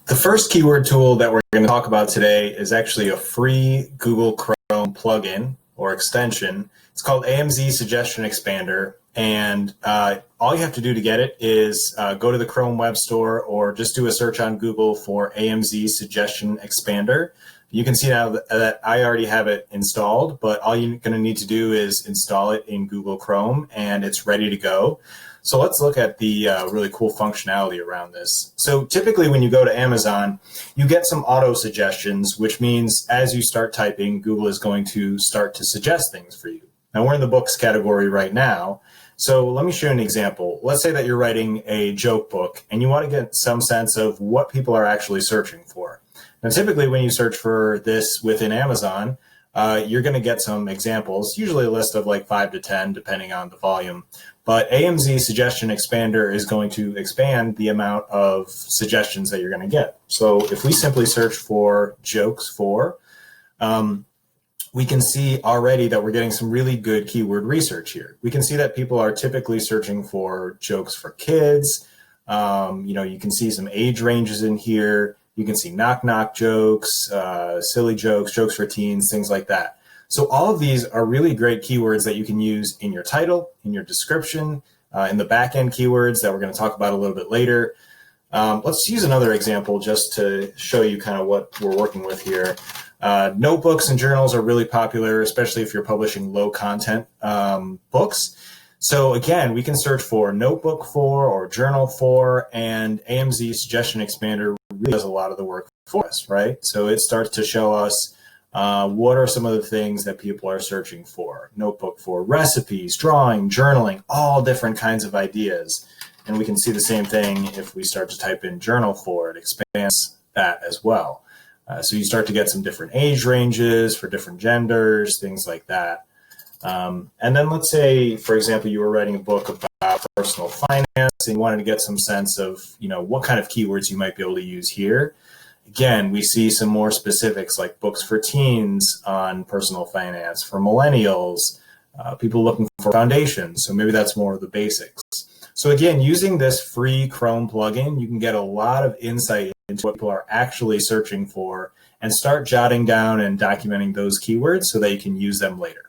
The first keyword tool that we're going to talk about today is actually a free Google Chrome plugin or extension. It's called AMZ Suggestion Expander. And all you have to do to get it is go to the Chrome Web Store or just do a search on Google for AMZ Suggestion Expander. You can see now that I already have it installed, but all you're going to need to do is install it in Google Chrome and it's ready to go. So let's look at the really cool functionality around this. So typically when you go to Amazon, you get some auto suggestions, which means as you start typing, Google is going to start to suggest things for you. Now we're in the books category right now. So let me show you an example. Let's say that you're writing a joke book and you want to get some sense of what people are actually searching for. Now typically when you search for this within Amazon, you're going to get some examples, usually a list of like 5 to 10, depending on the volume. But AMZ Suggestion Expander is going to expand the amount of suggestions that you're going to get. So if we simply search for jokes for, we can see already that we're getting some really good keyword research here. We can see that people are typically searching for jokes for kids. You can see some age ranges in here. You can see knock-knock jokes, silly jokes, jokes for teens, things like that. So all of these are really great keywords that you can use in your title, in your description, in the back-end keywords that we're going to talk about a little bit later. Let's use another example just to show you kind of what we're working with here. Notebooks and journals are really popular, especially if you're publishing low-content books. So again, we can search for notebook for or journal for, and AMZ Suggestion Expander really does a lot of the work for us, right? So it starts to show us what are some of the things that people are searching for. Notebook for recipes, drawing, journaling, all different kinds of ideas. And we can see the same thing if we start to type in journal for, it expands that as well. So you start to get some different age ranges for different genders, things like that. And then let's say, for example, you were writing a book about personal finance and you wanted to get some sense of, what kind of keywords you might be able to use here. Again, we see some more specifics like books for teens on personal finance, for millennials, people looking for foundations. So maybe that's more of the basics. So again, using this free Chrome plugin, you can get a lot of insight into what people are actually searching for and start jotting down and documenting those keywords so that you can use them later.